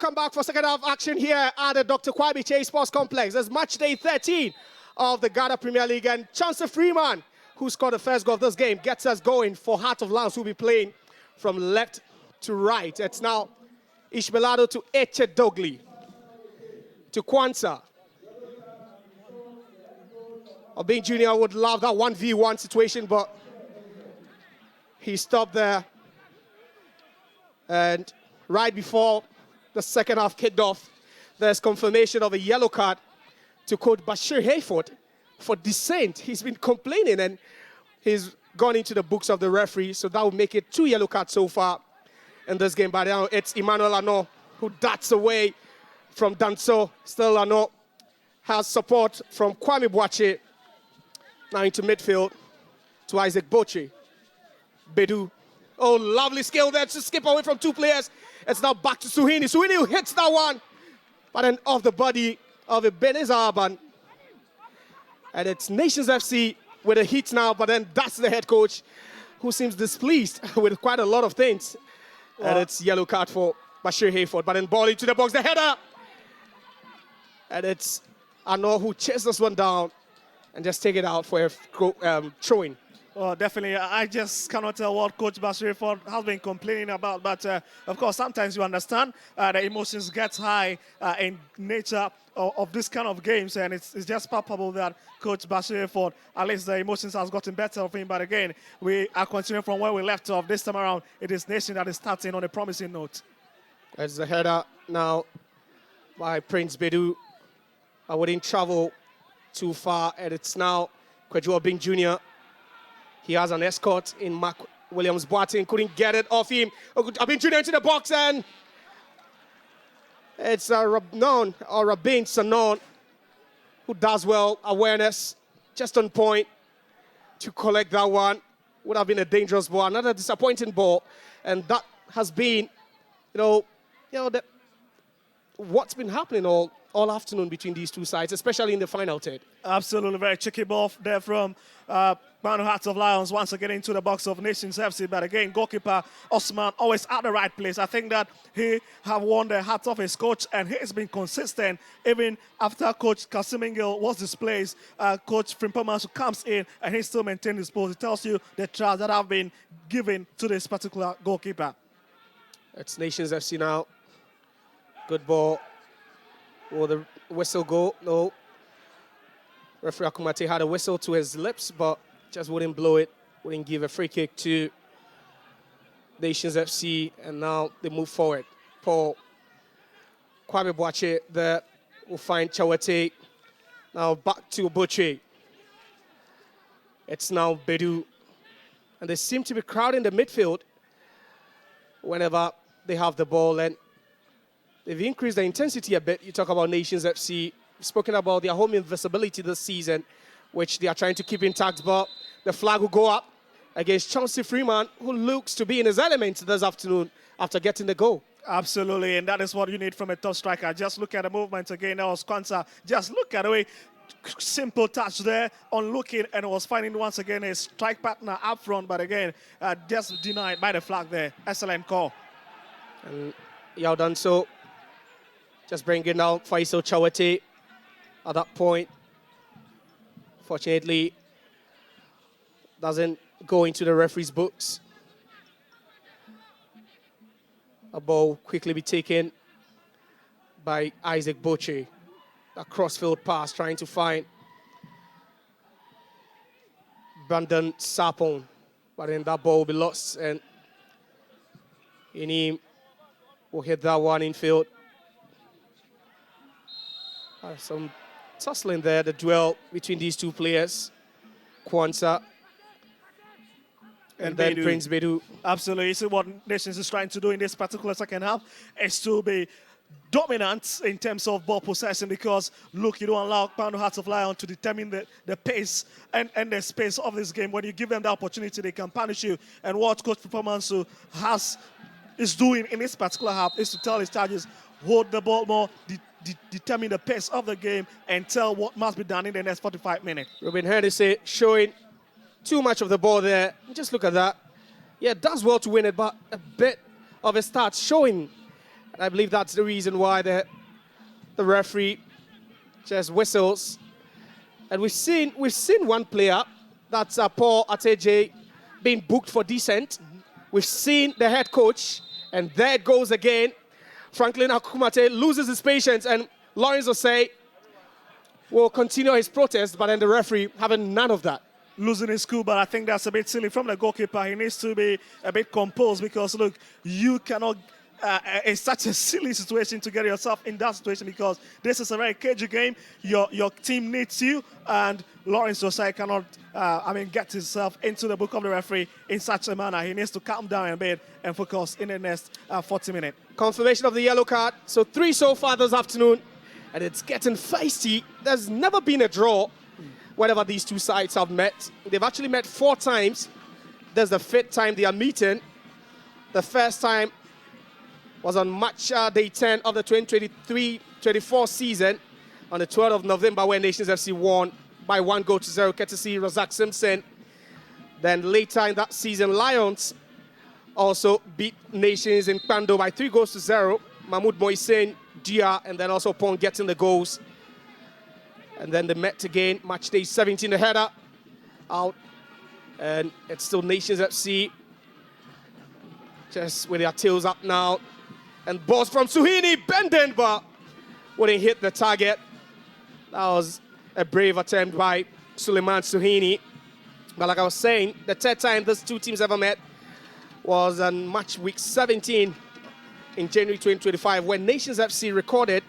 come back for second half action here at the Dr. Kwabi Chase Sports Complex. It's match day 13 of the Ghana Premier League, and Chauncey Freeman, who scored the first goal of this game, gets us going for Heart of Lions, who will be playing from left to right. It's now Ishmaelado to Eche Dogli, to Kwanzaa. Obing Jr. would love that 1v1 situation, but he stopped there. And right before the second half kicked off, there's confirmation of a yellow card to Coach Bashir Hayford for dissent. He's been complaining and he's gone into the books of the referee, so that will make it 2 yellow cards so far in this game. But now it's Emmanuel Ano who darts away from Danso. Still Ano has support from Kwame Boache. Now into midfield to Isaac Boche. Bedu. Oh, lovely skill there to skip away from 2 players. It's now back to Suhini. Suhini who hits that one, but then off the body of Ebenezer Aban. And it's Nations FC with a hit now, but then that's the head coach who seems displeased with quite a lot of things. And it's yellow card for Bashir Hayford, but then ball into the box, the header. And it's Ano who chases this one down and just take it out for a throw-in. Well, definitely. I just cannot tell what Coach Bashir Hayford has been complaining about. But, of course, sometimes you understand the emotions get high in nature of this kind of games. And it's just palpable that Coach Bashir Hayford, at least the emotions has gotten better of him. But, again, we are continuing from where we left off. This time around, it is Nation that is starting on a promising note. There's the header now by Prince Bedu. I wouldn't travel too far. And it's now Kwadwo Obing Jr. He has an escort in Mark Williams. Boateng couldn't get it off him. Obing Jr. into the box, and it's Rabin Sanon who does well. Awareness just on point to collect that one. Would have been a dangerous ball. Another disappointing ball, and that has been, what's been happening all afternoon between these two sides, especially in the final third. Absolutely, very tricky ball there from Manu Hearts of Lions once again into the box of Nations FC. But again, goalkeeper Osman always at the right place. I think that he have won the heart of his coach, and he has been consistent even after Coach Kasimingil was displaced. Coach Frimpamasu comes in and he still maintains his post. It tells you the trust that have been given to this particular goalkeeper. It's Nations FC now. Good ball. Will the whistle go? No. Referee Akumate had a whistle to his lips, but just wouldn't blow it. Wouldn't give a free kick to Nations FC, and now they move forward. Paul Kwame Boache there will find Chawate. Now back to Boche. It's now Bedu. And they seem to be crowding the midfield whenever they have the ball, and they've increased the intensity a bit. You talk about Nations FC. We've spoken about their home invisibility this season, which they are trying to keep intact, but the flag will go up against Chauncey Freeman, who looks to be in his element this afternoon after getting the goal. Absolutely, and that is what you need from a top striker. Just look at the movement again. That was Kwanzaa. Just look at the way, simple touch there on looking, and was finding once again a strike partner up front, but again, just denied by the flag there. Excellent call. And Yao done so. Just bringing down Faisal Chawate at that point. Fortunately, doesn't go into the referee's books. A ball quickly be taken by Isaac Boche. A crossfield pass trying to find Brandon Sapon. But then that ball will be lost, and Inim will hit that one in field. Some tussling there, the duel between these two players, Kwanzaa and then Prince Bedu. Absolutely. You see what Nations is trying to do in this particular second half is to be dominant in terms of ball possession, because, look, you don't allow Manu Hearts of Lion to determine the pace and the space of this game. When you give them the opportunity, they can punish you. And what Coach Performance is doing in this particular half is to tell his charges, hold the ball more, determine the pace of the game, and tell what must be done in the next 45 minutes. Ruben Herdese showing too much of the ball there. Just look at that. Yeah, does well to win it, but a bit of a start showing I believe that's the reason why the referee just whistles. And we've seen one player, that's Paul Ateje, being booked for dissent. We've seen the head coach, and there it goes again. Franklin Akumate loses his patience, and Lawrence Osei will continue his protest, but then the referee having none of that. Losing his cool, but I think that's a bit silly from the goalkeeper. He needs to be a bit composed because, look, you cannot... it's such a silly situation to get yourself in that situation because this is a very cagey game. Your team needs you, and Lawrence Osei cannot, get himself into the book of the referee in such a manner. He needs to calm down a bit and focus in the next 40 minutes. Confirmation of the yellow card. So 3 so far this afternoon, and it's getting feisty. There's never been a draw whenever these two sides have met. They've actually met 4 times. That's the 5th time they are meeting. The first time was on match day 10 of the 2023-24 season on the 12th of November, where Nations FC won by 1-0, courtesy Razak Simpson. Then later in that season, Lions also beat Nations in Kpando by 3-0. Mahmoud Moisen, Dia, and then also Pong getting the goals. And then they met again, match day 17, the header out. And it's still Nations FC just with their tails up now. And balls from Suhini, bending, but wouldn't hit the target. That was a brave attempt by Suleiman Suhini. But like I was saying, the 3rd time these two teams ever met was on match week 17 in January 2025, when Nations FC recorded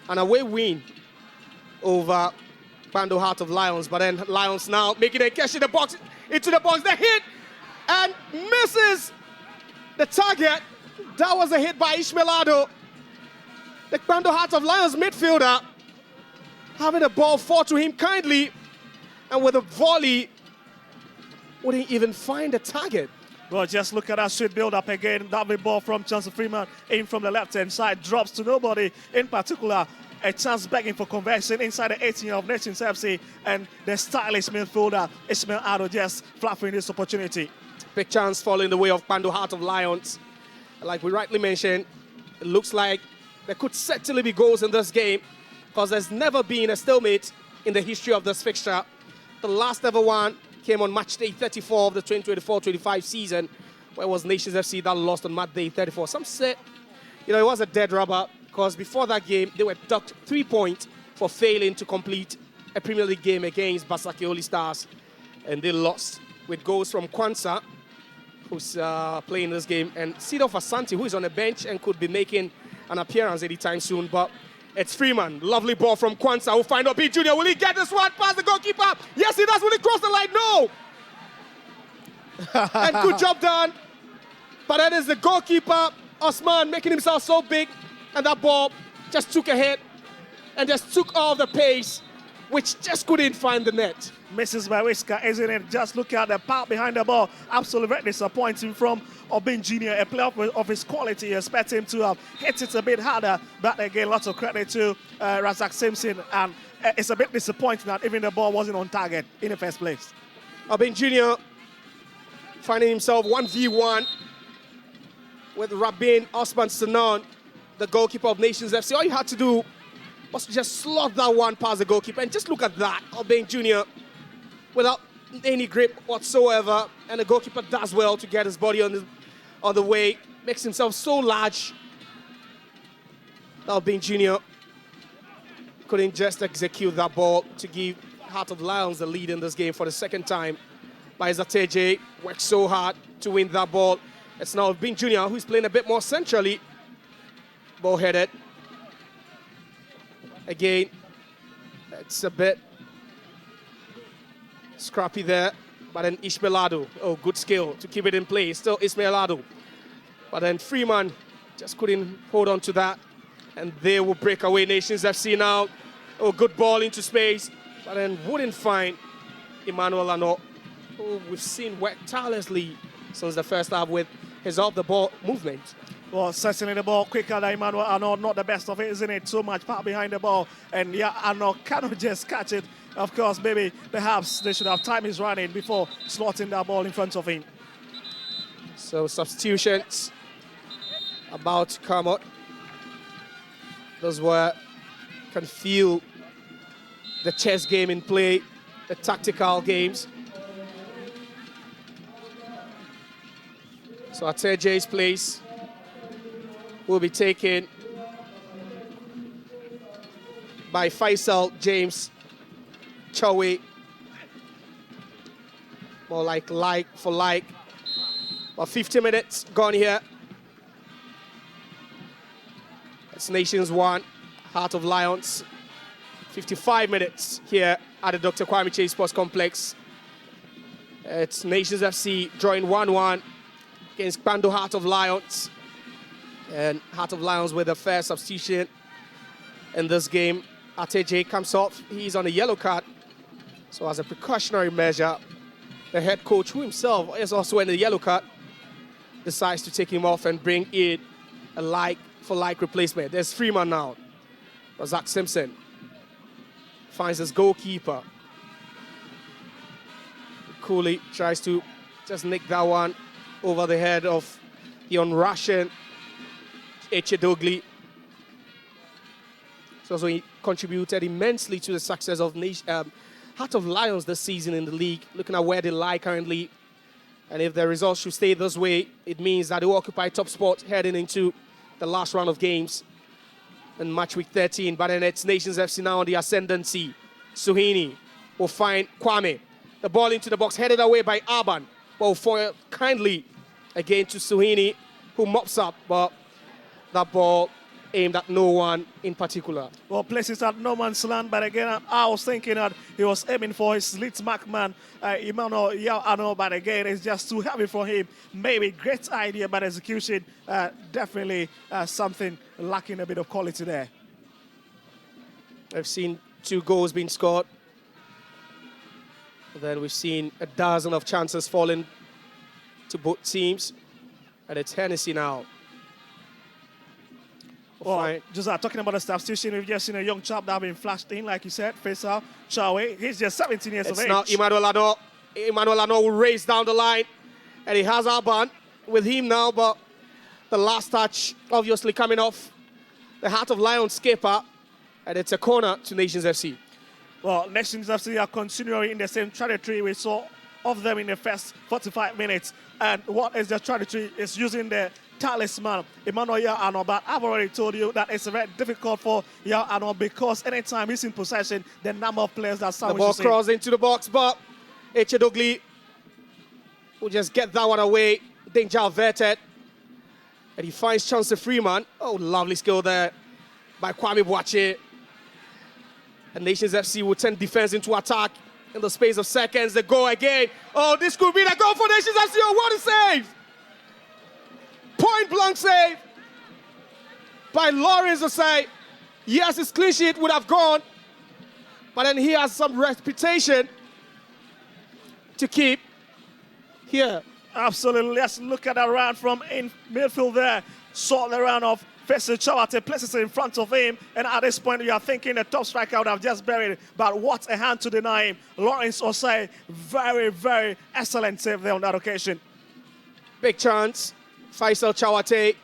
an away win over Bando Heart of Lions. But then Lions now making a catch in the box, into the box, the hit, and misses the target. That was a hit by Ishmaelado. The Bando Heart of Lions midfielder having the ball fall to him kindly, and with a volley, wouldn't even find the target. Well, just look at that sweet build-up again. Lovely ball from Chancellor Freeman in from the left-hand side. Drops to nobody in particular. A chance begging for conversion inside the 18 of Nations FC. And the stylish midfielder, Ismail Ado, just fluffing this opportunity. Big chance falling the way of Bando Heart of Lions. Like we rightly mentioned, it looks like there could certainly be goals in this game because there's never been a stalemate in the history of this fixture. The last ever one came on match day 34 of the 2024-25 season, where it was Nations FC that lost on match day 34. Some said, it was a dead rubber because before that game, they were docked 3 points for failing to complete a Premier League game against Basake Oli Stars, and they lost with goals from Kwanzaa, who's playing this game, and Sido Asante, who is on the bench and could be making an appearance anytime soon. But it's Freeman. Lovely ball from Kwanzaa. We'll find out B Junior. Will he get this one past the goalkeeper? Yes, he does. Will he cross the line? No. And good job done. But that is the goalkeeper, Osman, making himself so big, and that ball just took a hit and just took all the pace, which just couldn't find the net. Misses by Whisker, isn't it? Just look at the power behind the ball. Absolutely disappointing from Obin Jr., a player of his quality. You expect him to have hit it a bit harder, but again, lots of credit to Razak Simpson. And it's a bit disappointing that even the ball wasn't on target in the first place. Obin Jr. finding himself 1v1 with Rabin Osman Sanan, the goalkeeper of Nations FC. All you had to do was just slot that one past the goalkeeper, and just look at that. Obin Jr. without any grip whatsoever, and the goalkeeper does well to get his body on the way, makes himself so large. Obin Jr. couldn't just execute that ball to give Heart of Lions the lead in this game for the 2nd time. By Zateje, worked so hard to win that ball. It's now Obin Jr. who's playing a bit more centrally. Ball headed. Again, it's a bit scrappy there, but then Ishmaelado, good skill to keep it in play. Still Ishmaelado, but then Freeman just couldn't hold on to that, and they will break away. Nations FC now. Good ball into space, but then wouldn't find Emmanuel Ano, who we've seen work tirelessly since the first half with his off-the-ball movement. Well, certainly the ball quicker than Emmanuel Ano, not the best of it, isn't it? So much power behind the ball, and yeah, Ano cannot just catch it. Of course, maybe perhaps they should have time his running before slotting that ball in front of him. So substitutions about to come out. That's where you can feel the chess game in play, the tactical games. So Ateje's place will be taken by Faisal James Chowe. More like for like. About 50 minutes gone here. It's Nations 1, Heart of Lions. 55 minutes here at the Dr. Kwame Chase Sports Complex. It's Nations FC drawing 1-1 against Pando Heart of Lions. And Heart of Lions with a fair substitution in this game. Ateje comes off. He's on a yellow card. So as a precautionary measure, the head coach, who himself is also in a yellow card, decides to take him off and bring in a like-for-like replacement. There's Freeman now. Razak Simpson finds his goalkeeper. Cooley tries to just nick that one over the head of the un-Russian DOGLI. So he contributed immensely to the success of Heart of Lions this season in the league, looking at where they lie currently. And if the results should stay this way, it means that they will occupy top spot heading into the last round of games in match week 13. But then it's Nations FC now on the ascendancy. Suhini will find Kwame. The ball into the box, headed away by Arban. Ball foiled kindly again to Suhini, who mops up, but that ball aimed at no one in particular. Well, places at no man's land, but again, I was thinking that he was aiming for his lead markman, Emmanuel Yao, but again, it's just too heavy for him. Maybe great idea, but execution, definitely something lacking a bit of quality there. I've seen 2 goals being scored. Then we've seen a dozen of chances falling to both teams. And it's Hennessy now. Well, just talking about the substitution, we've just seen a young chap that has been flashed in, like you said, Faisal Chowe. He's just 17 years of age. It's now Emmanuel Ano will race down the line, and he has Arban with him now, but the last touch obviously coming off the Heart of Lions skipper, and it's a corner to Nations FC. Well, Nations FC are continuing in the same trajectory we saw of them in the first 45 minutes. And what is the trajectory? Is using the talisman, Emmanuel Yao, but I've already told you that it's very difficult for Yao because anytime he's in possession, the number of players that the ball crossed into the box, but DOGLI will just get that one away. Danger averted. And he finds chance to Freeman. Oh, lovely skill there by Kwame Boache. And Nations FC will turn defense into attack in the space of seconds. They go again. Oh, this could be the goal for Nations FC. Oh, what a save! Point blank save by Lawrence Osei. Yes, his clean sheet would have gone, but then he has some reputation to keep here. Absolutely. Let's look at that run from in midfield there. Saw the run of Faisal Chowe, places it in front of him, and at this point you are thinking the top striker would have just buried it, but what a hand to deny him. Lawrence Osei, very, very excellent save there on that occasion. Big chance. Faisal Chowe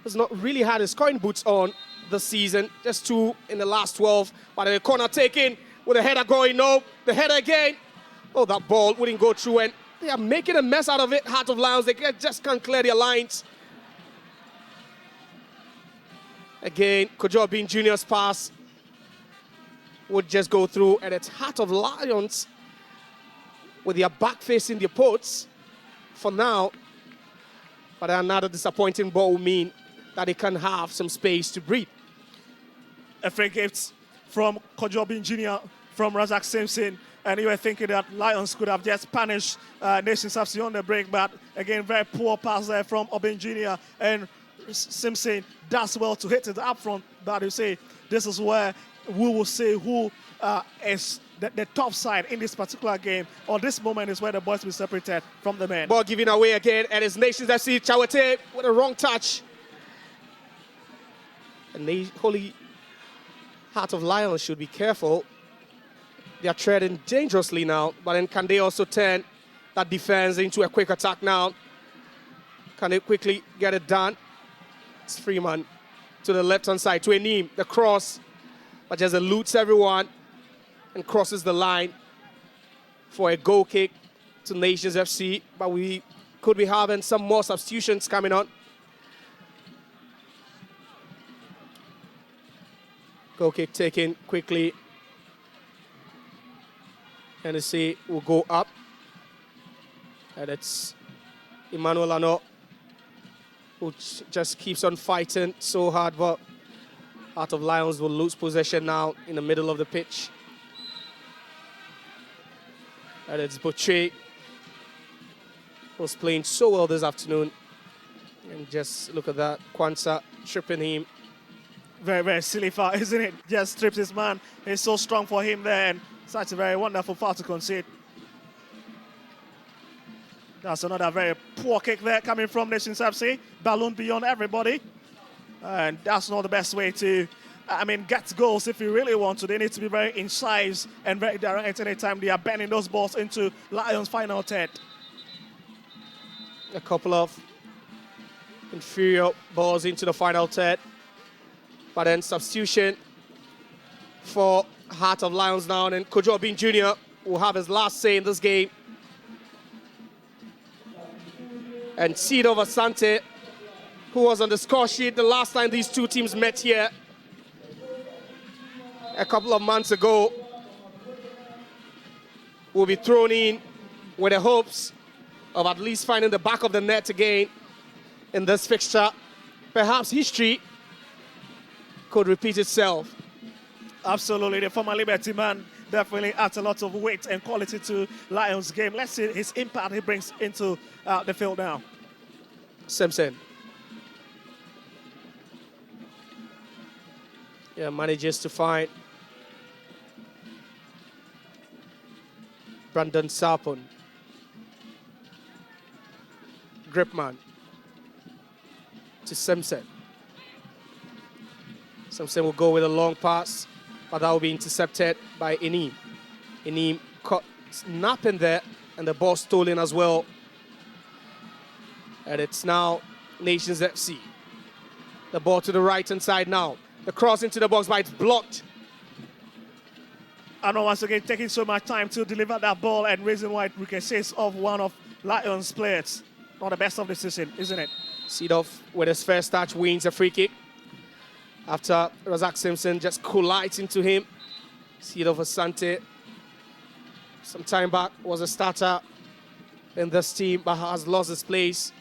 has not really had his scoring boots on this season. Just 2 in the last 12. But the corner taken with the header going. No, the header again. Oh, that ball wouldn't go through. And they are making a mess out of it. Heart of Lions, they just can't clear their lines. Again, Kojo Bin Jr.'s pass would just go through. And it's Heart of Lions with their back facing the posts for now. But another disappointing ball will mean that they can have some space to breathe. A free gift from Kojo Bin Jr. from Razak Simpson. And you were thinking that Lions could have just punished Nations FC on the break. But again, very poor pass there from Obin Jr. And Simpson does well to hit it up front. But you see, this is where we will see who is the top side in this particular game, or this moment is where the boys will be separated from the men. Ball giving away again, and it's Nations FC. Chowe with a wrong touch. And the Holy Heart of Lions should be careful. They are treading dangerously now, but then can they also turn that defense into a quick attack now? Can they quickly get it done? It's Freeman to the left-hand side, to Enim. The cross, but just eludes everyone and crosses the line for a goal kick to Nations FC. But we could be having some more substitutions coming on. Goal kick taken quickly. NSC will go up. And it's Emmanuel Ano, who just keeps on fighting so hard, but Heart of Lions will lose possession now in the middle of the pitch. And it's Boucher, who's playing so well this afternoon. And just look at that, Kwanzaa tripping him. Very, very silly foul, isn't it? Just trips his man. He's so strong for him there, and such a very wonderful foul to concede. That's another very poor kick there coming from Nations FC. Balloon beyond everybody. And that's not the best way to, get goals if you really want to. They need to be very incisive and very direct anytime they are bending those balls into Lions' final third. A couple of inferior balls into the final third. But then substitution for Heart of Lions now. And then Kojo Obin Jr. will have his last say in this game. And Sido Asante, who was on the score sheet the last time these two teams met here a couple of months ago, will be thrown in with the hopes of at least finding the back of the net again in this fixture. Perhaps history could repeat itself. Absolutely, the former Liberty man definitely adds a lot of weight and quality to Lions' game. Let's see his impact he brings into the field now. Simpson. Yeah, manages to find Brandon Sarpon. Gripman to Simpson. Simpson will go with a long pass, but that will be intercepted by Enim. Enim caught snapping there, and the ball stolen as well. And it's now Nations FC. The ball to the right-hand side now. The cross into the box, but it's blocked. I know once again taking so much time to deliver that ball and reason why it ricochets off one of Lions' players. Not the best of the season, isn't it? Seedorf, with his first touch, wins a free kick. After Razak Simpson just collides into him. Seedorf Asante, some time back, was a starter in this team, but has lost his place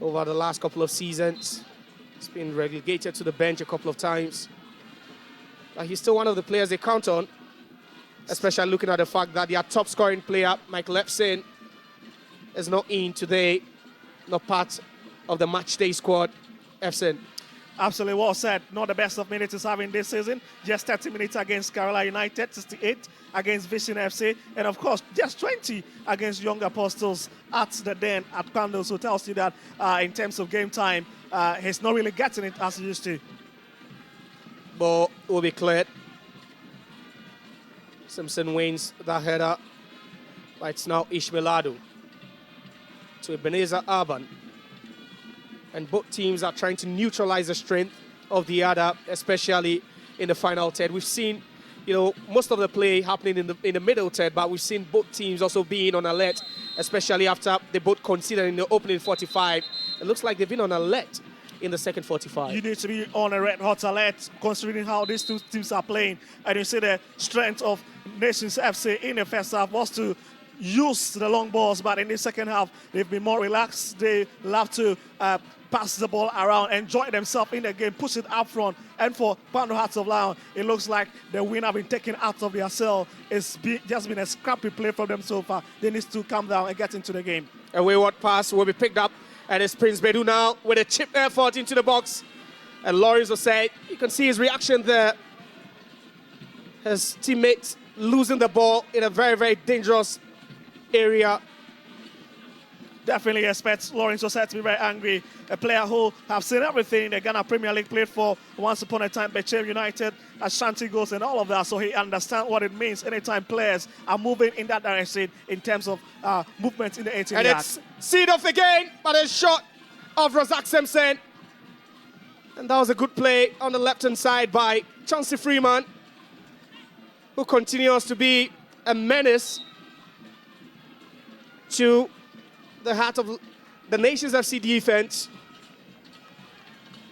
over the last couple of seasons. He's been relegated to the bench a couple of times. But he's still one of the players they count on, especially looking at the fact that their top scoring player, Michael Epson, is not in today, not part of the match day squad. Epson. Absolutely well said. Not the best of minutes he's having this season. Just 30 minutes against Kerala United, 68 against Vision FC, and of course, just 20 against Young Apostles at the Den at Pandos, who tells you that in terms of game time, he's not really getting it as he used to. Ball will be cleared. Simpson wins that header, but it's now Ishmaelado to Ebenezer Urban. And both teams are trying to neutralize the strength of the other, especially in the final third. We've seen, most of the play happening in the middle third, but we've seen both teams also being on alert, especially after they both conceded in the opening 45. It looks like they've been on alert in the second 45. You need to be on a red-hot alert, considering how these two teams are playing. And you see the strength of Nations FC in the first half was to use the long balls, but in the second half, they've been more relaxed. They love to pass the ball around, enjoy themselves in the game, push it up front. And for Pando Hearts of Lion, it looks like the win have been taken out of their cell. It's just been a scrappy play from them so far. They need to calm down and get into the game. A wayward pass will be picked up, and it's Prince Bedu now with a chip effort into the box. And Lawrence will say, you can see his reaction there. His teammates losing the ball in a very, very dangerous area. Definitely expect Lawrence Osei to be very angry. A player who have seen everything in the Ghana Premier League, played for once upon a time Bechem United, Ashanti Goals and all of that. So he understands what it means anytime players are moving in that direction in terms of movement in the 18 and yards. It's Seedorf again, but a shot of Razak Simpson. And that was a good play on the left-hand side by Chauncey Freeman, who continues to be a menace to the heart of the Nations FC defense.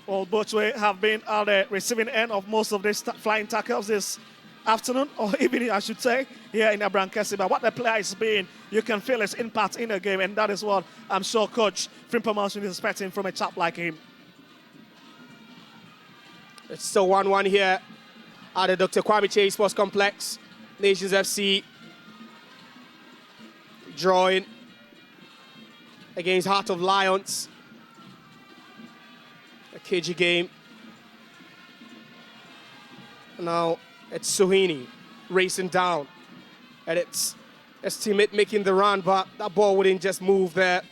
Well, both way have been on the receiving end of most of these flying tackles this afternoon, or evening, I should say, here in Abraham Kessie. But what the player is being, you can feel his impact in the game, and that is what I'm sure Coach Frimpong is expecting from a chap like him. It's still 1-1 here at the Dr. Kwame Chase Sports Complex. Nations FC drawing against Heart of Lions. A cagey game. Now it's Suhini racing down. And it's his teammate making the run, but that ball wouldn't just move there.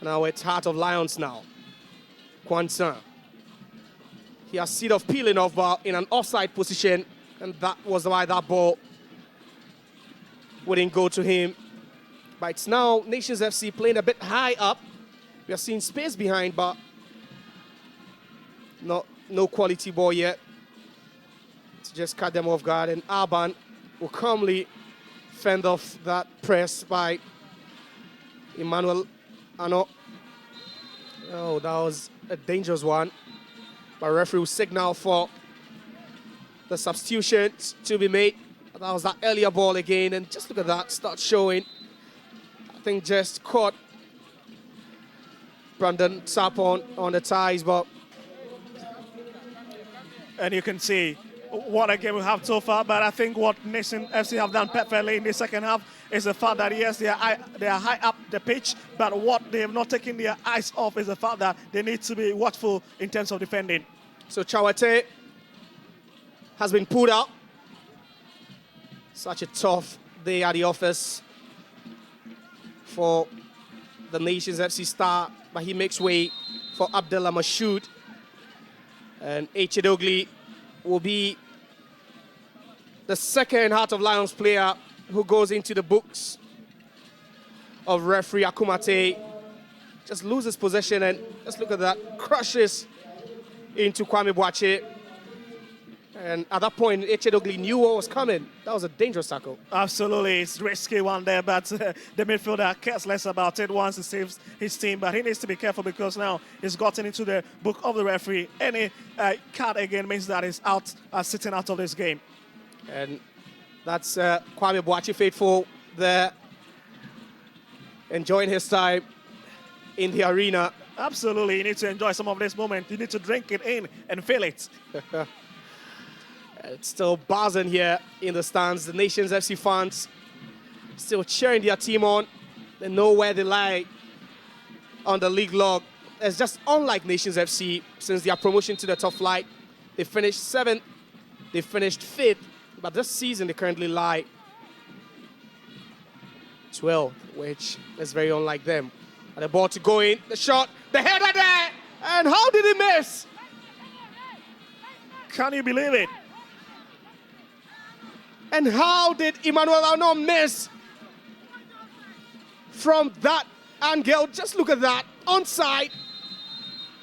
Now it's Heart of Lions now. Kwanzaa. He has seed of peeling off, but in an offside position, and that was why that ball wouldn't go to him. But it's now Nations FC playing a bit high up. We are seeing space behind, but no quality ball yet to just cut them off guard. And Alban will calmly fend off that press by Emmanuel Ano. Oh, that was a dangerous one. But referee will signal for the substitution to be made. That was that earlier ball again, and just look at that, start showing. I think just caught Brandon Sapon on the ties, but... And you can see what a game we have so far, but I think what Nation FC have done perfectly in the second half is the fact that, yes, they are high up the pitch, but what they have not taken their eyes off is the fact that they need to be watchful in terms of defending. So Chawate has been pulled out. Such a tough day at the office for the Nations FC star, but he makes way for Abdullah Mashoud. And DOGLI will be the second Heart of Lions player who goes into the books of referee Akumate. Just loses possession, and just look at that, crushes into Kwame Boache. And at that point, DOGLI knew what was coming. That was a dangerous tackle. Absolutely, it's a risky one there, but the midfielder cares less about it once he saves his team. But he needs to be careful because now he's gotten into the book of the referee. Any card again means that he's out, sitting out of this game. And that's Kwame Boache faithful there, enjoying his time in the arena. Absolutely, you need to enjoy some of this moment. You need to drink it in and feel it. It's still buzzing here in the stands. The Nations FC fans still cheering their team on. They know where they lie on the league log. It's just unlike Nations FC since their promotion to the top flight. They finished 7th, they finished 5th, but this season they currently lie 12th, which is very unlike them. And the ball to go in, the shot, the header there, and how did he miss? Can you believe it? And how did Emmanuel Ano miss from that angle? Just look at that, onside.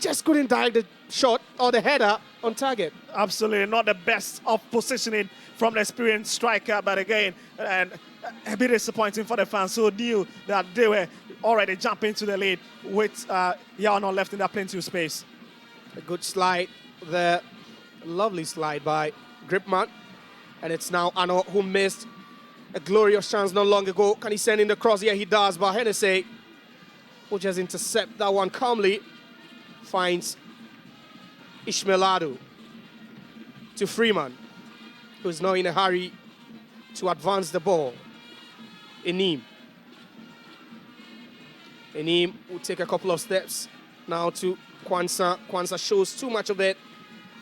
Just couldn't direct the shot or the header on target. Absolutely not the best of positioning from the experienced striker, but again, and a bit disappointing for the fans who knew that they were already jumping to the lead with Yano left in that plenty of space. A good slide there, a lovely slide by Gripman. And it's now Ano who missed a glorious chance not long ago. Can he send in the cross? Yeah, he does. But Hennessy will just intercept that one calmly. Finds Ishmaeladu to Freeman, who's now in a hurry to advance the ball. Enim will take a couple of steps now to Kwanzaa. Kwanzaa shows too much of it,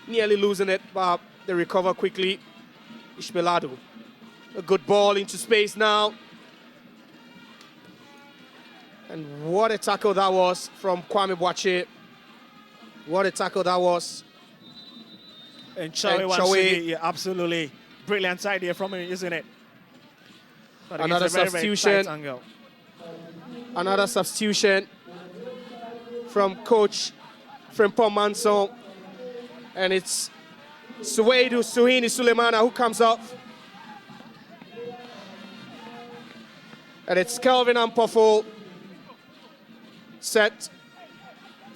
nearly losing it, but they recover quickly. Ishmaeladu, a good ball into space now. And what a tackle that was from Kwame Boache. What a tackle that was. And Chawe, yeah, absolutely. Brilliant idea from him, isn't it? But another substitution. Very angle. Another substitution from Coach Frimpong Manson. And it's Suwaidu Suhini Sulemana who comes off. And it's Kelvin Ampofo set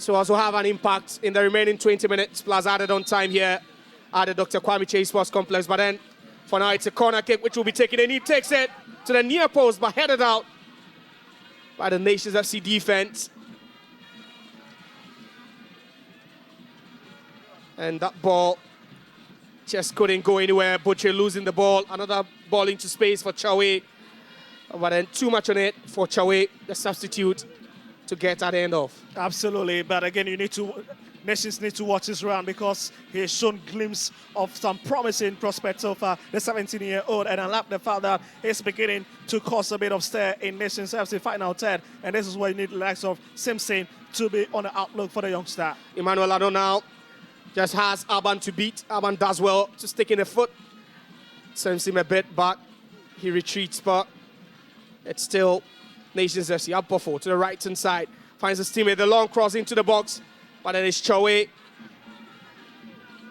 to also have an impact in the remaining 20 minutes plus added on time here at the Dr. Kwame Chase Sports Complex. But then for now it's a corner kick which will be taken and he takes it to the near post but headed out by the Nations FC defense. And that ball just couldn't go anywhere. Butcher losing the ball. Another ball into space for Chawe. But then too much on it for Chawe, the substitute, to get at the end off. Absolutely, but again, Nations need to watch this round because he has shown glimpse of some promising prospects of the 17-year-old, and I love the fact that he's beginning to cause a bit of stir in Nations FC final third, and this is why you need the likes of Simpson to be on the outlook for the youngster. Emmanuel Ado now just has Aban to beat. Aban does well to stick in the foot. Sends him a bit back. He retreats, but it's still Nations FC. Ampofo to the right-hand side. Finds his teammate, the long cross into the box. But then it's Chawe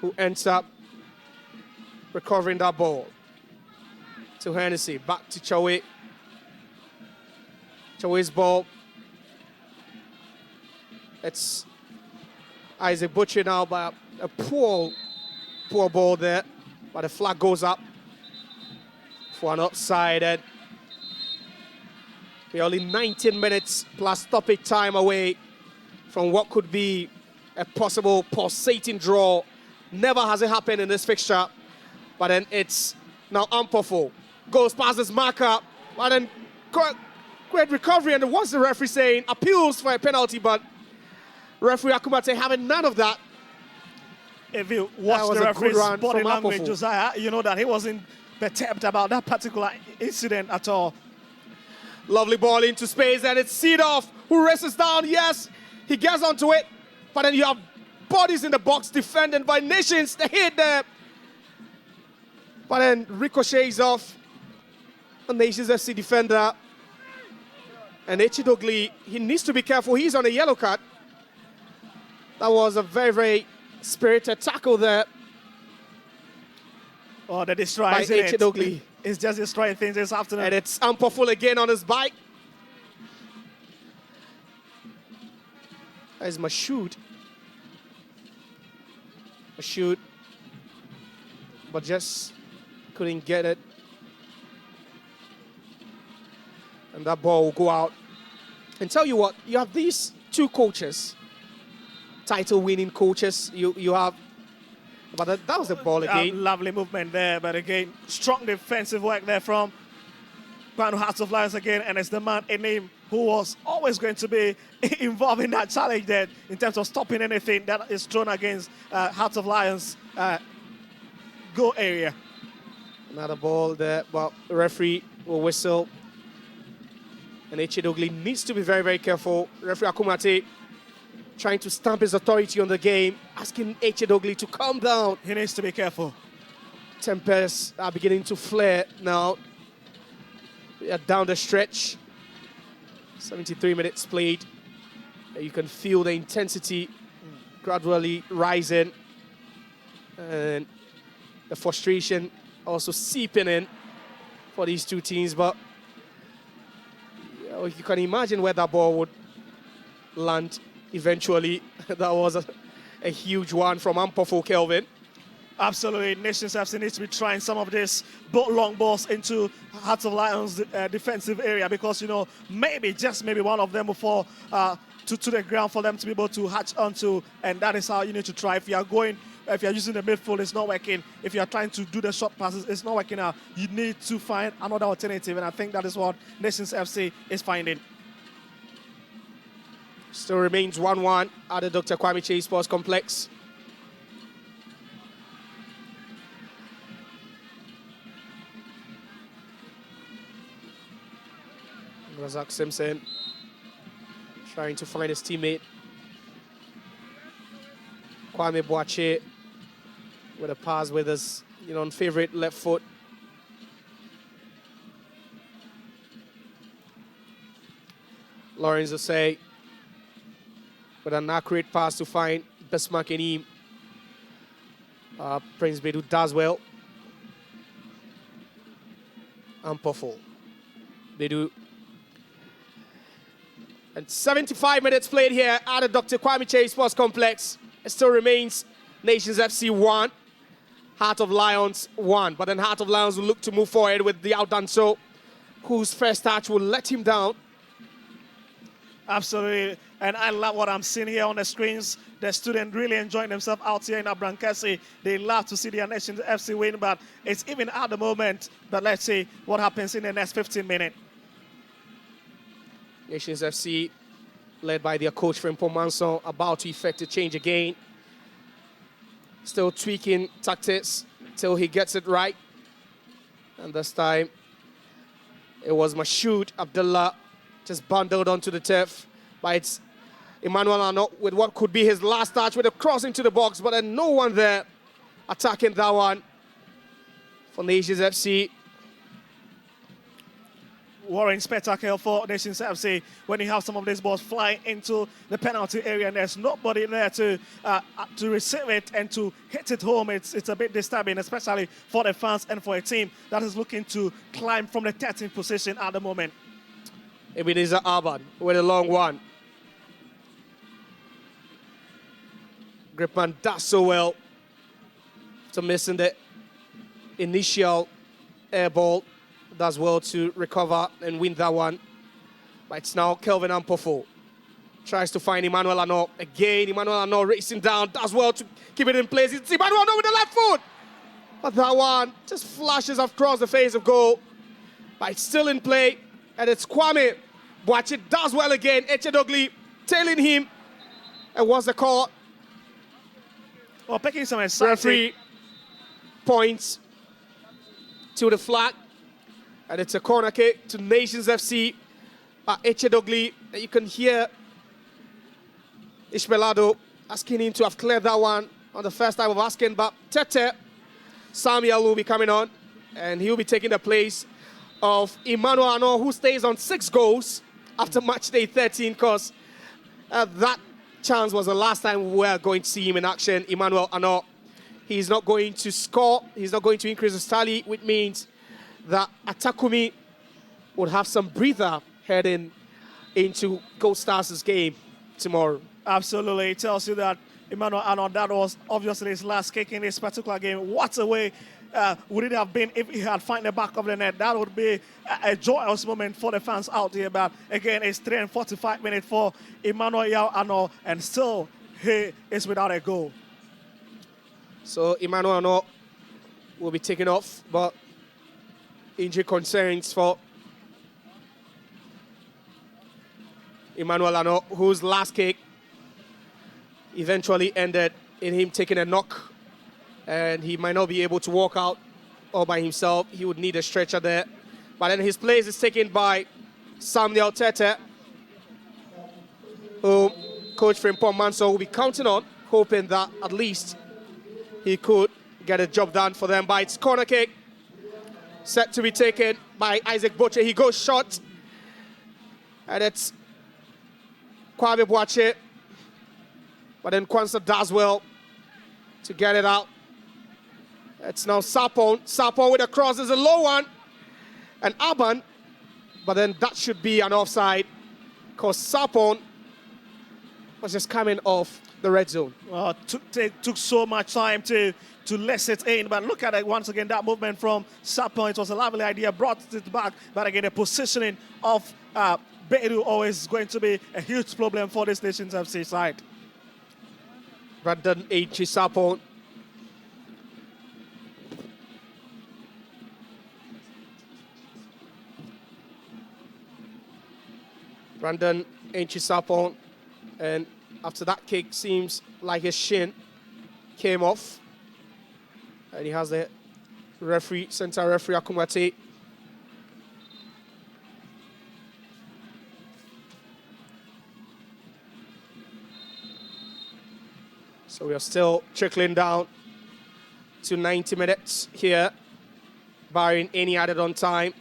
who ends up recovering that ball. To Hennessy. Back to Chawe. Chawe's ball. It's Isaac Butcher now, but a poor ball there. But the flag goes up for an offside. And we're only 19 minutes plus stoppage time away from what could be a possible pulsating draw. Never has it happened in this fixture. But then it's now Ampofo. Goes past his marker. But then great recovery. And what's the referee saying? Appeals for a penalty, but referee Akumate having none of that. If you watch the referee's body language, Ampofo, Josiah, you know that he wasn't perturbed about that particular incident at all. Lovely ball into space, and it's Seedorf who races down. Yes, he gets onto it, but then you have bodies in the box defended by Nations. The hit there, but then ricochets off a Nations FC defender. And DOGLI, he needs to be careful. He's on a yellow card. That was a very, very spirited tackle there. Oh, the destroyer, isn't it? DOGLI. It's just destroying things this afternoon. And it's Ampofo again on his bike. There's Mashoud. Mashoud. But just couldn't get it. And that ball will go out. And tell you what, you have these two coaches, title-winning coaches. You have, but that was the ball again. Lovely movement there, but again, strong defensive work there from Banu Hearts of Lions again, and it's the man in him who was always going to be involved in that challenge there in terms of stopping anything that is thrown against Hearts of Lions goal area. Another ball there, but the referee will whistle. And DOGLI needs to be very, very careful. Referee Akumate trying to stamp his authority on the game, asking DOGLI to calm down. He needs to be careful. Tempers are beginning to flare now. We are down the stretch. 73 minutes played. You can feel the intensity gradually rising. And the frustration also seeping in for these two teams. But you can imagine where that ball would land eventually. That was a huge one from Ampofo, Kelvin. Absolutely, Nations FC needs to be trying some of this long balls into Hearts of Lions defensive area because, you know, maybe, just maybe one of them will fall to the ground for them to be able to hatch onto, and that is how you need to try. If you're using the midfield, it's not working. If you're trying to do the short passes, it's not working out. You need to find another alternative, and I think that is what Nations FC is finding. Still remains 1-1 at the Dr. Kwame Chase Sports Complex. Razak Simpson trying to find his teammate. Kwame Boache with a pass with his, favorite left foot. Lawrence Osei with an accurate pass to find Bismarck Enim. Prince Bedu does well. mp4. Bedu. And 75 minutes played here at the Dr. Kwame Chase Sports Complex. It still remains Nations FC 1, Heart of Lions 1. But then Heart of Lions will look to move forward with the outdone so, whose first touch will let him down. Absolutely, and I love what I'm seeing here on the screens. The students really enjoying themselves out here in Abrankasi. They love to see their Nations FC win, but it's even at the moment. But let's see what happens in the next 15 minutes. Nations FC, led by their coach Frimpong Manson, about to effect a change again. Still tweaking tactics till he gets it right. And this time, it was Mashoud Abdullah just bundled onto the turf by its Emmanuel Arnaud with what could be his last touch with a cross into the box, but then no one there attacking that one for Nations FC. Worrying spectacle for Nations FC when you have some of these balls flying into the penalty area and there's nobody there to receive it and to hit it home. It's a bit disturbing, especially for the fans and for a team that is looking to climb from the 13th position at the moment. Ebenezer Arban with a long one. Gripman does so well to missing the initial air ball. Does well to recover and win that one. But it's now Kelvin mp4. Tries to find Emmanuel Arnaud again. Emmanuel Arnaud racing down. Does well to keep it in place. It's Emmanuel Arnaud with the left foot. But that one just flashes across the face of goal. But it's still in play. And it's Kwame Boachi does well again. DOGLI tailing him. And what's the call? Well, picking some exciting. Referee points to the flag. And it's a corner kick to Nations FC. DOGLI. You can hear Ishmaelado asking him to have cleared that one on the first time of asking. But Tete Samuel will be coming on. And he'll be taking the place of Emmanuel Arnaud, who stays on 6 goals after match day 13, because that chance was the last time we were going to see him in action. Emmanuel Arnaud, he's not going to score. He's not going to increase the tally, which means that Atakumi would have some breather heading into Gold Stars' game tomorrow. Absolutely. It tells you that Emmanuel Arnaud, that was obviously his last kick in this particular game. What a way would it have been if he had found the back of the net? That would be a joyous moment for the fans out here. But again, it's 3 and 45 minutes for Emmanuel Arnaud, and still he is without a goal. So Emmanuel Arnaud will be taken off, but injury concerns for Emmanuel Arnaud, whose last kick eventually ended in him taking a knock, and he might not be able to walk out all by himself. He would need a stretcher there. But then his place is taken by Samuel Tete, who Coach Frimpong Manson will be counting on, hoping that at least he could get a job done for them. But it's corner kick, set to be taken by Isaac Butcher. He goes short, and it's Kwame Boachi. But then Kwanzaa does well to get it out. It's now Sapon. Sapon with a cross is a low one. And Aban, but then that should be an offside because Sapon was just coming off the red zone. Well, it took so much time to let it in, but look at it once again, that movement from Sapon. It was a lovely idea, brought it back, but again, the positioning of Bedu always going to be a huge problem for this Nations FC side. Brandon H. Sapon. Brandon Sapon, and after that kick, seems like his shin came off, and he has the referee, center referee Akumate. So we are still trickling down to 90 minutes here, barring any added on time.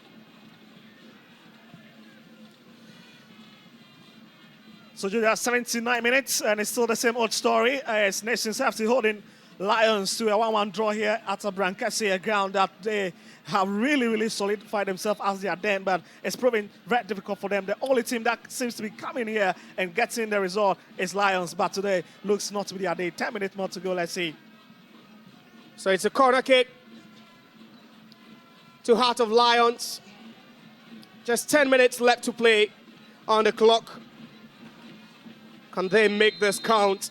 So there are 79 minutes, and it's still the same old story as Nations have to holding Lions to a 1-1 draw here at a Brancassia ground that they have really solidified themselves as they are then, but it's proving very difficult for them. The only team that seems to be coming here and getting the result is Lions, but today looks not to be their day. 10 minutes more to go, let's see. So it's a corner kick to Heart of Lions. Just 10 minutes left to play on the clock. Can they make this count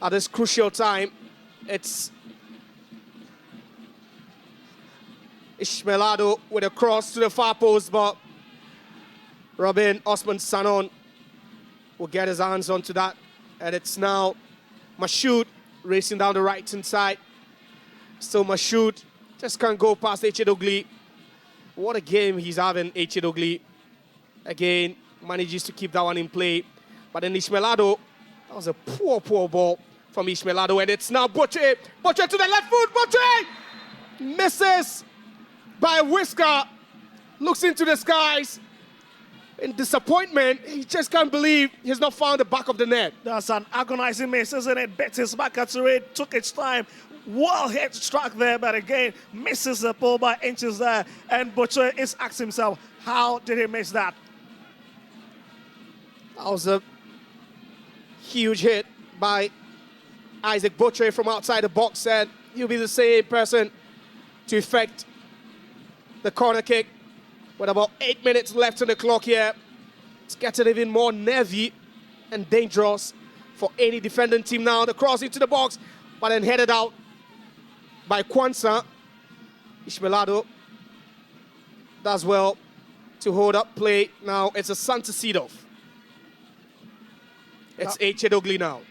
at this crucial time? It's Ishmaelado with a cross to the far post, but Robin Osman Sanon will get his hands onto that. And it's now Mashoud racing down the right-hand side. Still Mashoud, just can't go past DOGLI. What a game he's having, DOGLI. Again, manages to keep that one in play. But then Ishmaelado, that was a poor ball from Ishmaelado. And it's now Butche. Butche to the left foot. Butche misses by a whisker. Looks into the skies. In disappointment, he just can't believe he's not found the back of the net. That's an agonizing miss, isn't it? Betis back at it, took its time. Well hit struck there, but again, misses the ball by inches there. And Butche is asking himself, how did he miss that? That was a huge hit by Isaac Butche from outside the box, and he'll be the same person to effect the corner kick with about 8 minutes left on the clock here. It's getting even more nervy and dangerous for any defending team now. The cross into the box, but then headed out by Kwanzaa. Ishmaelado does well to hold up play. Now it's a Santa Seedorf. It's DOGLI now.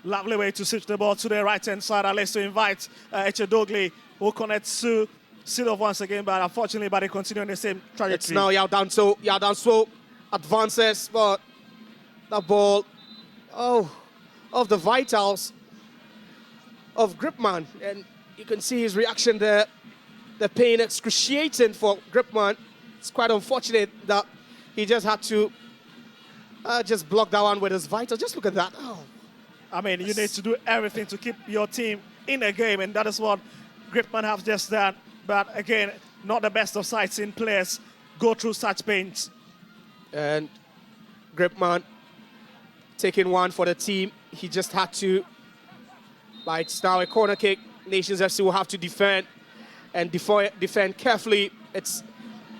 Lovely way to switch the ball to the right-hand side. I'd like to invite DOGLI, who connects to Seedorf once again, but unfortunately, they continue on the same trajectory. It's now Yaudanso advances, but the ball, of the vitals of Gripman. And you can see his reaction there. The pain excruciating for Gripman. It's quite unfortunate that he just had to just block that one with his vital. Just look at that. Oh. I mean, you need to do everything to keep your team in a game, and that is what Gripman have just done. But again, not the best of sights in players go through such pains. And Gripman taking one for the team. He just had to. But it's now a corner kick. Nations FC will have to defend and defend carefully. It's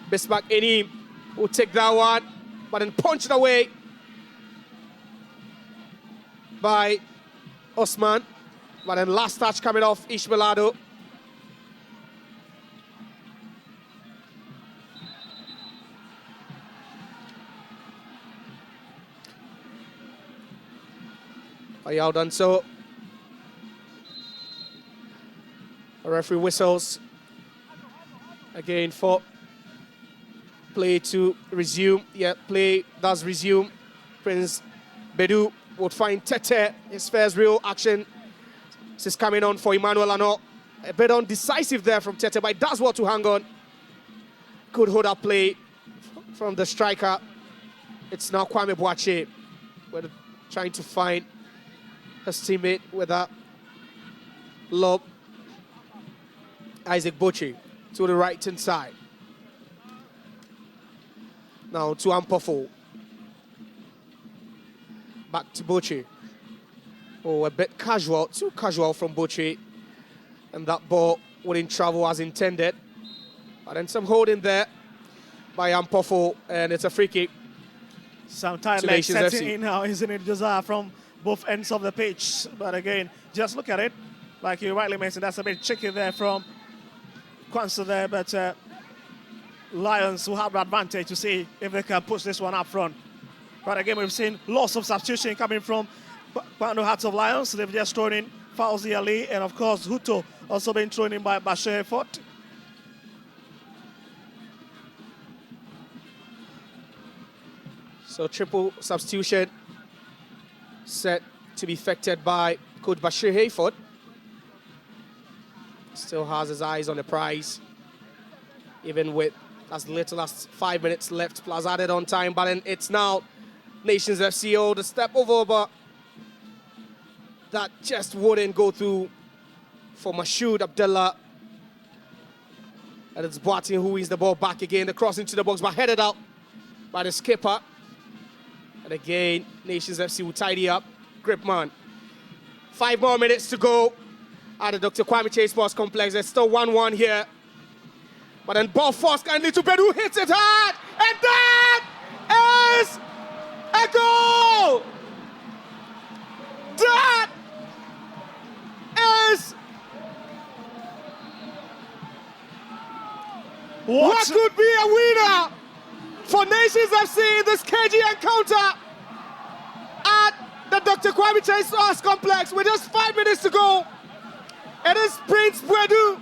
Bismarck Enim will take that one, but then punched away by Osman. But then last touch coming off Ishmaelado. Ayal done so. A referee whistles again for play to resume. Yeah, play does resume. Prince Bedu would find Tete. His first real action. This is coming on for Emmanuel Ano. A bit undecisive there from Tete, but it does well to hang on. Good hold up play from the striker. It's now Kwame Boache. We're trying to find his teammate with a lob. Isaac Butche to the right-hand side. Now to Ampofo. Back to Butche. Oh, a bit casual, too casual from Butche. And that ball wouldn't travel as intended. But then some holding there by Ampofo, and it's a free kick. Some time like setting in now, isn't it, Josiah, from both ends of the pitch. But again, just look at it. Like you rightly mentioned, that's a bit tricky there from Kwanzaa there, but Lions will have the advantage to see if they can push this one up front. But again, we've seen lots of substitution coming from Hearts of Lions. They've just thrown in Fauzi Ali, and of course, Huto also been thrown in by Bashir Fort. So triple substitution set to be effected by Coach Bashir Hayford. Still has his eyes on the prize, even with as little as 5 minutes left plus added on time. But then it's now Nations FC. Oh, the step over, but that just wouldn't go through for Mashoud Abdullah. And it's Boateng who wins the ball back again. The cross into the box, but headed out by the skipper. And again, Nations FC will tidy up. Gripman. 5 more minutes to go at the Dr. Kwame Chase Sports Complex. There's still 1-1 here. But then ball forced kindly to Bedu, hits it hard. And that is a goal! That is what could be a winner for Nations FC in this cagey encounter at the Dr. Kwame Chase Sports Complex with just 5 minutes to go. It is Prince Bedu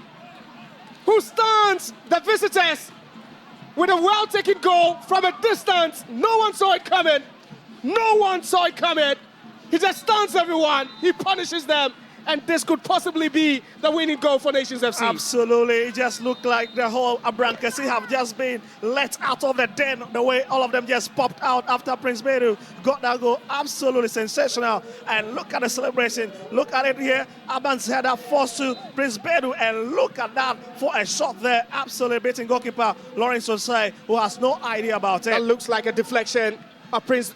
who stuns the visitors with a well-taken goal from a distance. No one saw it coming. No one saw it coming. He just stuns everyone. He punishes them. And this could possibly be the winning goal for Nations FC. Absolutely. It just looked like the whole Abrankasi have just been let out of the den. The way all of them just popped out after Prince Bedu got that goal. Absolutely sensational. And look at the celebration. Look at it here. Aban's header forced to Prince Bedu. And look at that for a shot there. Absolutely beating goalkeeper Lawrence Osai, who has no idea about it. That looks like a deflection of Prince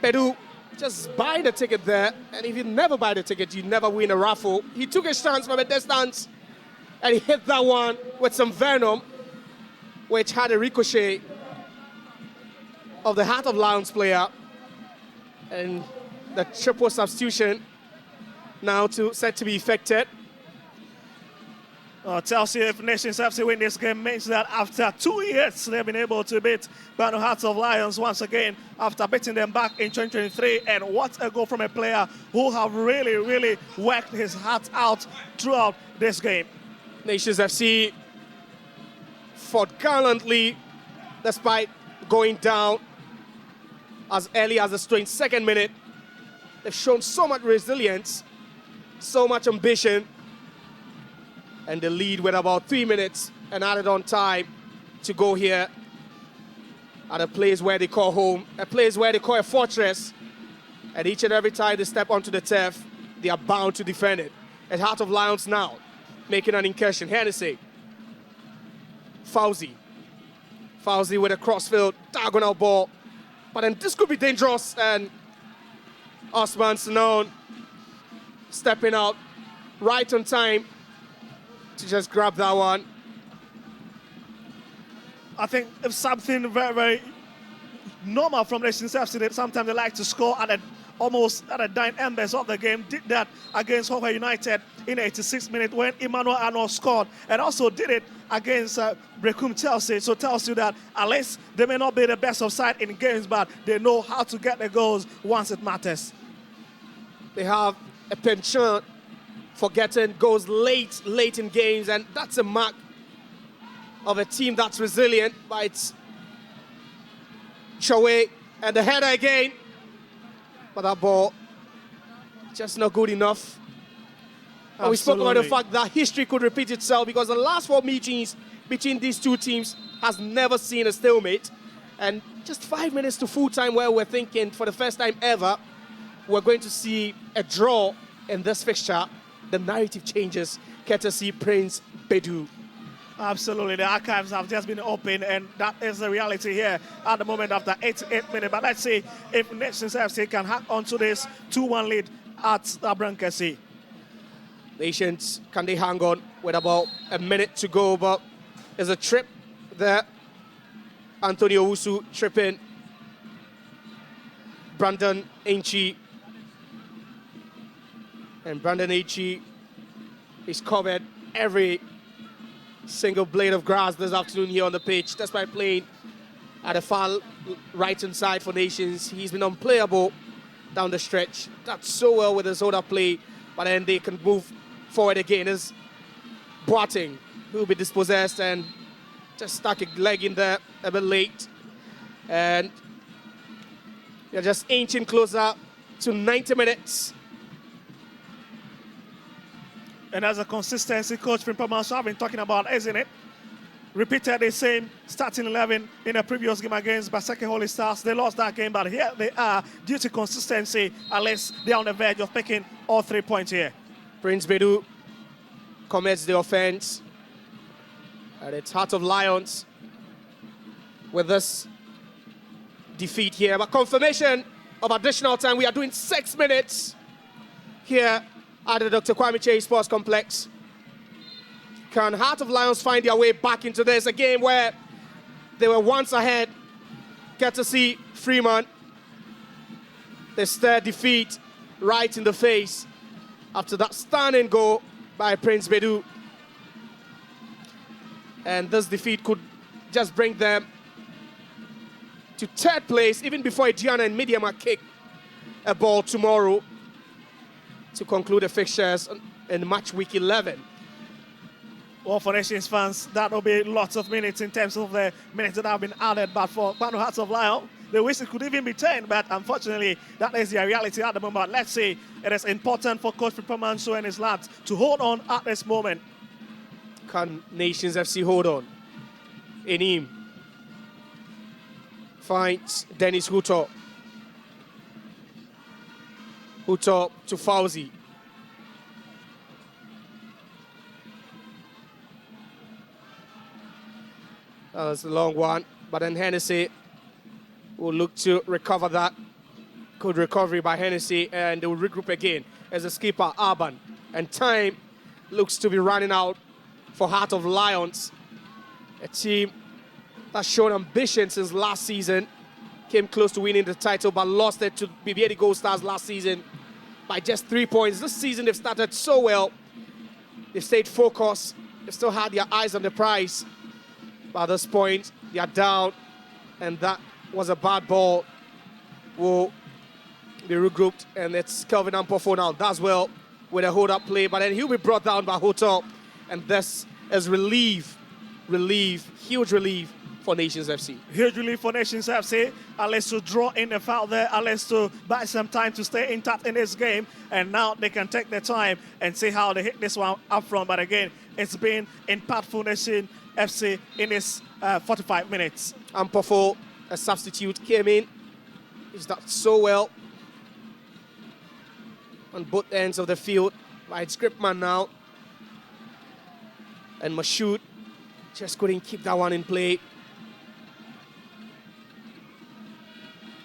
Bedu. Just buy the ticket there, and if you never buy the ticket, you never win a raffle. He took a chance from a distance, and he hit that one with some venom, which had a ricochet of the Heart of Lions player. And the triple substitution now set to be effected. Tells you if Nations FC win this game means that after 2 years they've been able to beat Banu Hearts of Lions once again after beating them back in 2023. And what a goal from a player who have really worked his heart out throughout this game. Nations FC fought gallantly despite going down as early as the 22nd minute. They've shown so much resilience, so much ambition. And the lead with about 3 minutes and added on time to go here at a place where they call home, a place where they call a fortress. And each and every time they step onto the turf, they are bound to defend it. At Heart of Lions now, making an incursion. Hennessy. Fauzi with a crossfield, diagonal ball. But then this could be dangerous. And Osman Sanon stepping out right on time to just grab that one. I think if something very normal from Nations FC, that sometimes they like to score almost at the dying embers of the game. Did that against Hohe United in the 86th minute when Emmanuel Arnold scored, and also did it against Brecum Chelsea. So tells you that at least they may not be the best of side in games, but they know how to get the goals once it matters. They have a penchant for getting goals late in games, and that's a mark of a team that's resilient. But it's Chawe and the header again, but that ball just not good enough. And we spoke about the fact that history could repeat itself because the last 4 meetings between these two teams has never seen a stalemate. And just 5 minutes to full time where we're thinking for the first time ever we're going to see a draw in this fixture. The narrative changes, courtesy Prince Bedu. Absolutely, the archives have just been opened, and that is the reality here at the moment after 88 minutes. But let's see if Nations FC can hack onto this 2-1 lead at Abrankasi. Nations, can they hang on with about a minute to go? But there's a trip there. Antonio Usu tripping. Brandon Ainchi. And Brandon Ainchi is covered every single blade of grass this afternoon here on the pitch. Despite playing at the far right-hand side for Nations, he's been unplayable down the stretch. That's so well with his other play, but then they can move forward again. As Boateng, who will be dispossessed and just stuck a leg in there a bit late. And they're just inching closer to 90 minutes. And as a consistency coach from Pamaso have been talking about, isn't it? repeated the same starting 11 in a previous game against Baseke Holy Stars. They lost that game, but here they are due to consistency. At least they're on the verge of picking all 3 points here. Prince Bedu commits the offense. And it's Heart of Lions with this defeat here. But confirmation of additional time. We are doing 6 minutes here at the Dr. Kwame Chase Sports Complex. Can Heart of Lions find their way back into this? A game where they were once ahead. Get to see Freeman. They stare defeat right in the face after that stunning goal by Prince Bedu. And this defeat could just bring them to 3rd place, even before Diana and Mediama kick a ball tomorrow to conclude the fixtures in match week 11. Well, for Nations fans, that will be lots of minutes in terms of the minutes that have been added. But for Kwano Hearts of Lion, they wish it could even be 10. But unfortunately, that is the reality at the moment. Let's see, it is important for Coach Pipamanso and his lads to hold on at this moment. Can Nations FC hold on? Enim finds Dennis Huto. Huto to Fauzi. That was a long one, but then Hennessy will look to recover that. Good recovery by Hennessy, and they will regroup again as the skipper, Urban. And time looks to be running out for Heart of Lions, a team that's shown ambition since last season, came close to winning the title, but lost it to BBA Gold Stars last season by just 3 points. This season, they've started so well. They've stayed focused. They've still had their eyes on the prize. By this point, they are down, and that was a bad ball. Will be regrouped, and it's Kelvin Ampofo now does well with a hold-up play, but then he'll be brought down by Hotel, and this is huge relief for Nations FC. Huge relief for Nations FC. Unless to draw in the foul there, unless to buy some time to stay intact in this game, and now they can take their time and see how they hit this one up front. But again, it's been impactful Nation FC in this 45 minutes. Ampofo, a substitute, came in. He's done so well on both ends of the field. By Scriptman now. And Mashoud just couldn't keep that one in play.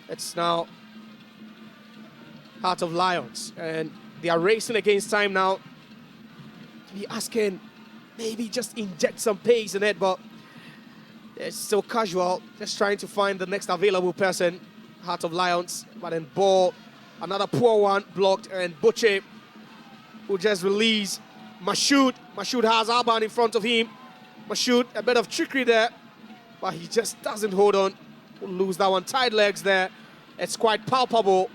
It's now Heart of Lions, and they are racing against time now. Be asking, maybe just inject some pace in it, but it's still casual, just trying to find the next available person. Heart of Lions, but then ball, another poor one, blocked, and Butche will just release Mashoud. Mashoud has Alban in front of him. Mashoud, a bit of trickery there, but he just doesn't hold on. Will lose that one. Tight legs there. It's quite palpable,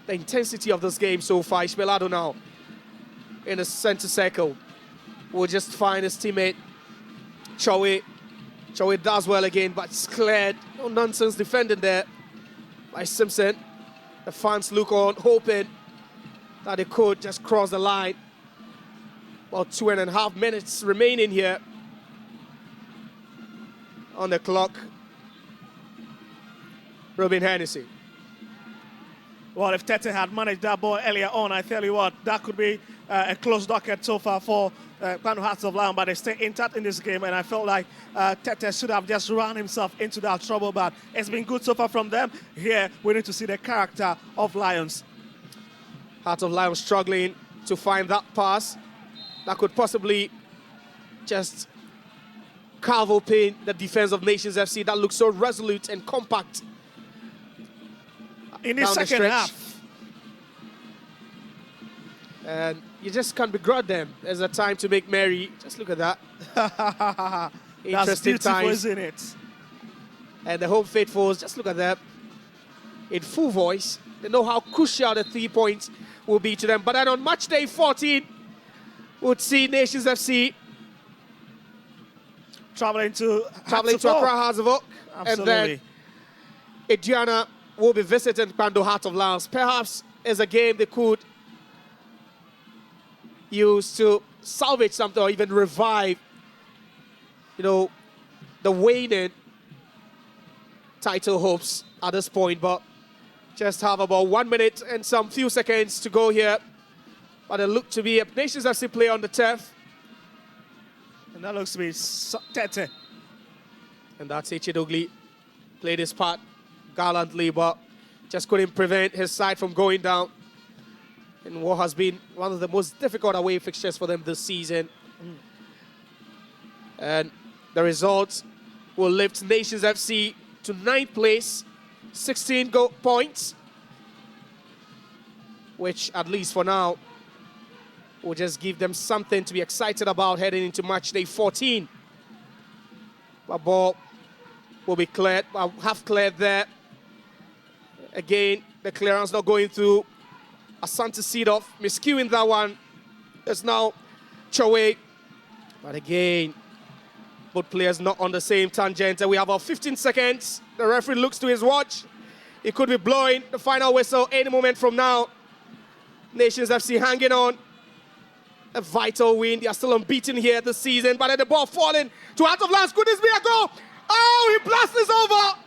the intensity of this game so far. Ishmelado now in the center circle will just find his teammate Chowe. Chowe does well again, but it's cleared. No nonsense defending there by Simpson. The fans look on, hoping that they could just cross the line. About 2.5 minutes remaining here on the clock. Robin Hennessy. Well, if Tete had managed that ball earlier on, I tell you what, that could be a close docket so far for Kwano Hearts of Lion, but they stay intact in this game, and I felt like Tete should have just run himself into that trouble, but it's been good so far from them. Here, we need to see the character of Lions. Heart of Lions struggling to find that pass that could possibly just carve open the defense of Nations FC that looks so resolute and compact. In the second half. And you just can't begrudge them. There's a time to make merry. Just look at that. That's beautiful, times. Isn't it? And the home faithfuls, just look at that. In full voice. They know how crucial the 3 points will be to them. But then on match day 14, we'll see Nations FC traveling to Accra Hearts of Oak. And then Ediana will be visiting Kwando Heart of Lions. Perhaps as a game they could use to salvage something or even revive the waning title hopes at this point, but just have about 1 minute and some few seconds to go here. But it looked to be a Nations FC player on the turf. And that looks to be Tete. And that's DOGLI. Played his part gallantly, but just couldn't prevent his side from going down in what has been one of the most difficult away fixtures for them this season. And the results will lift Nations FC to 9th place, 16 points, which at least for now will just give them something to be excited about heading into match day 14. But ball will be cleared, half cleared there. Again, the clearance not going through. Asante Seedorf miscuing that one. It's now Chowe. But again, both players not on the same tangent. And we have about 15 seconds. The referee looks to his watch. He could be blowing the final whistle any moment from now. Nations FC hanging on. A vital win. They are still unbeaten here this season. But then the ball falling to out of lines. Could this be a goal? Oh, he blasts over.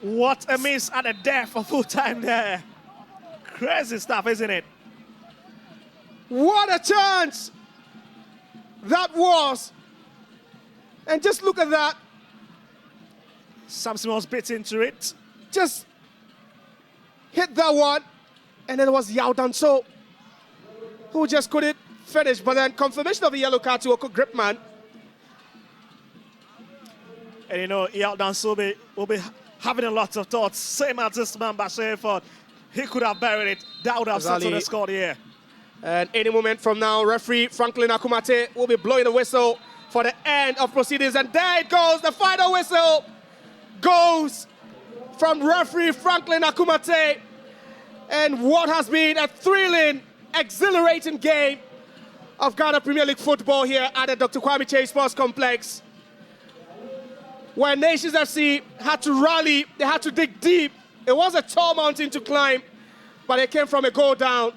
What a miss at the death of full time there. Crazy stuff, isn't it? What a chance that was. And just look at that. Samson was bit into it. Just hit that one. And then it was Yao Danso who just couldn't finish. But then confirmation of a yellow card to Oko Gripman. And you know, Yao Danso will be having a lot of thoughts. Same as this man, Bashir Ford. He could have buried it. That would have settled the score here. And any moment from now, referee Franklin Akumate will be blowing the whistle for the end of proceedings. And there it goes. The final whistle goes from referee Franklin Akumate. And what has been a thrilling, exhilarating game of Ghana Premier League football here at the Dr. Kwame Chase Sports Complex, where Nations FC had to rally, they had to dig deep. It was a tall mountain to climb, but they came from a goal down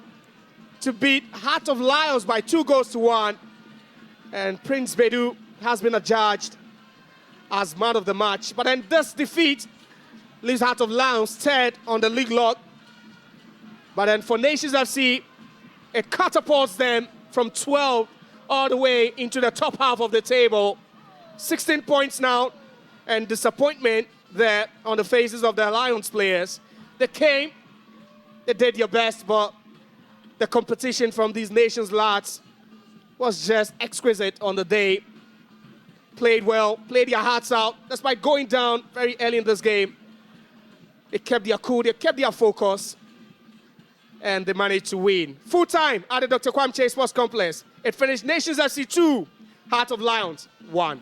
to beat Heart of Lions by 2-1. And Prince Bedu has been adjudged as man of the match. But then this defeat leaves Heart of Lions third on the league log. But then for Nations FC, it catapults them from 12 all the way into the top half of the table. 16 points now. And disappointment there on the faces of the Lions players. They came, they did their best, but the competition from these Nations lads was just exquisite on the day. Played well, played their hearts out. Despite going down very early in this game, they kept their cool, they kept their focus, and they managed to win. Full time at the Dr. Kwame Chase Sports Complex. It finished Nations FC 2, Heart of Lions 1.